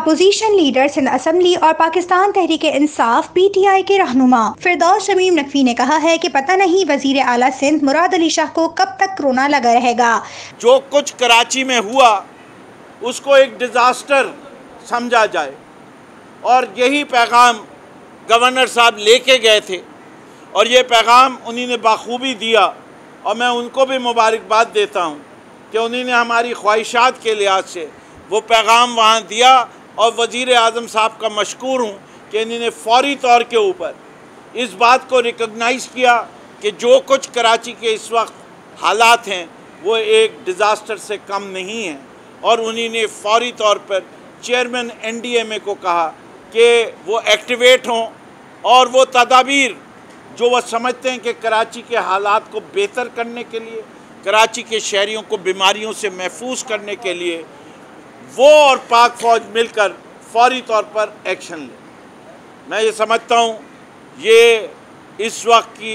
Opposition leader Sindh assembly और Pakistan Tehreek Insaf PTI के रहनुमा फिरदौस शमीम नकवी ने कहा है कि पता नहीं वजीर आला सिंध मुराद अली शाह को कब तक कोरोना लगा रहेगा। जो कुछ कराची में हुआ उसको एक डिज़ास्टर समझा जाए और यही पैगाम गवर्नर साहब लेके गए थे और ये पैगाम उन्हीं ने बाखूबी दिया और मैं उनको भी मुबारकबाद देता हूँ कि उन्हीं ने हमारी ख्वाहिशात के लिहाज से वो पैगाम वहाँ दिया और वज़ीर आज़म साहब का मशकूर हूँ कि इन्होंने फौरी तौर के ऊपर इस बात को रिकग्नाइज़ किया कि जो कुछ कराची के इस वक्त हालात हैं वो एक डिज़ास्टर से कम नहीं है और उन्हीं ने फौरी तौर पर चेयरमैन NDMA को कहा कि वो एक्टिवेट हों और वो तदाबीर जो वह समझते हैं कि कराची के हालात को बेहतर करने के लिए, कराची के शहरियों को बीमारियों से महफूज करने के लिए वो और पाक फ़ौज मिलकर फौरी तौर पर एक्शन लें। मैं ये समझता हूँ ये इस वक्त की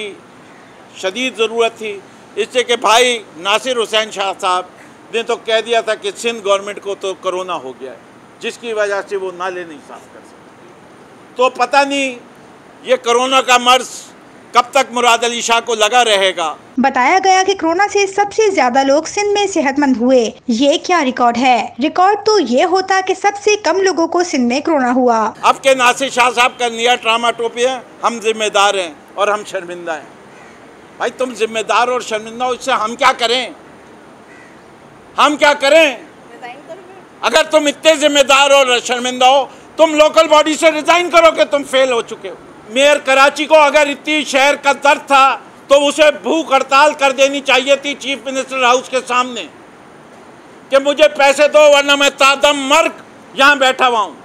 शदीद ज़रूरत थी, इससे कि भाई नासिर हुसैन शाह साहब ने तो कह दिया था कि सिंध गवर्नमेंट को तो कोरोना हो गया है, जिसकी वजह से वो नाले नहीं साफ़ कर सकते। तो पता नहीं ये कोरोना का मर्ज कब तक मुराद अली शाह को लगा रहेगा। बताया गया कि कोरोना से सबसे ज्यादा लोग सिंध में सेहतमंद हुए। ये क्या रिकॉर्ड है? रिकॉर्ड तो ये होता कि सबसे कम लोगों को सिंध में कोरोना हुआ। अब के नासिर शाह साहब का नया ड्रामा टोपी है, हम जिम्मेदार हैं और हम शर्मिंदा हैं। भाई तुम जिम्मेदार और शर्मिंदा हो, इससे हम क्या करें? हम क्या करें? अगर तुम इतने जिम्मेदार और शर्मिंदा हो, तुम लोकल बॉडी से रिजाइन करो कि तुम फेल हो चुके हो। मेयर कराची को अगर इतनी शहर का दर्द था तो उसे भूख हड़ताल कर देनी चाहिए थी चीफ मिनिस्टर हाउस के सामने कि मुझे पैसे दो वरना मैं तादम मर्ग यहाँ बैठा हुआ हूँ।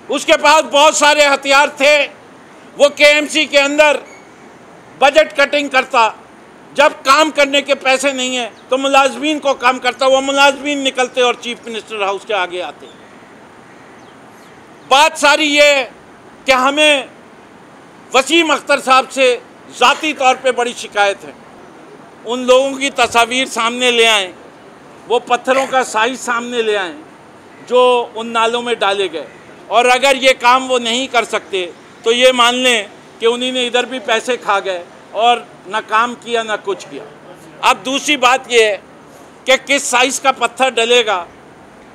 उसके पास बहुत सारे हथियार थे। वो KMC के अंदर बजट कटिंग करता, जब काम करने के पैसे नहीं हैं तो मुलाजमीन को काम करता, वो मुलाजमीन निकलते और चीफ मिनिस्टर हाउस के आगे आते। बात सारी ये कि हमें वसीम अख्तर साहब से ज़ाती तौर पे बड़ी शिकायत है। उन लोगों की तस्वीर सामने ले आएँ, वो पत्थरों का साइज सामने ले आएँ जो उन नालों में डाले गए, और अगर ये काम वो नहीं कर सकते तो ये मान लें कि उन्हीं ने इधर भी पैसे खा गए और ना काम किया ना कुछ किया। अब दूसरी बात ये है कि किस साइज़ का पत्थर डलेगा।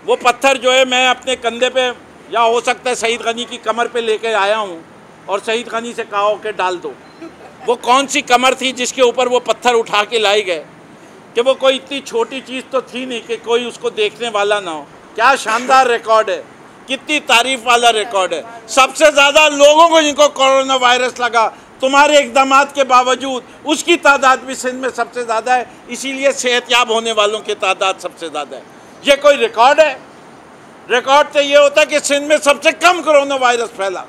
वो पत्थर जो है मैं अपने कंधे पे या हो सकता है सईद गनी की कमर पे लेके आया हूँ और सईद गनी से कहा हो कि डाल दो। वो कौन सी कमर थी जिसके ऊपर वो पत्थर उठा के लाई गए कि वो कोई इतनी छोटी चीज़ तो थी नहीं कि कोई उसको देखने वाला ना हो। क्या शानदार रिकॉर्ड है, कितनी तारीफ वाला रिकॉर्ड है। सबसे ज़्यादा लोगों को जिनको कोरोना वायरस लगा तुम्हारे इक़दामात के बावजूद, उसकी तादाद भी सिंध में सबसे ज़्यादा है, इसीलिए सेहतयाब होने वालों की तादाद सबसे ज़्यादा है। ये कोई रिकॉर्ड है? रिकॉर्ड तो ये होता है कि सिंध में सबसे कम कोरोना वायरस फैला।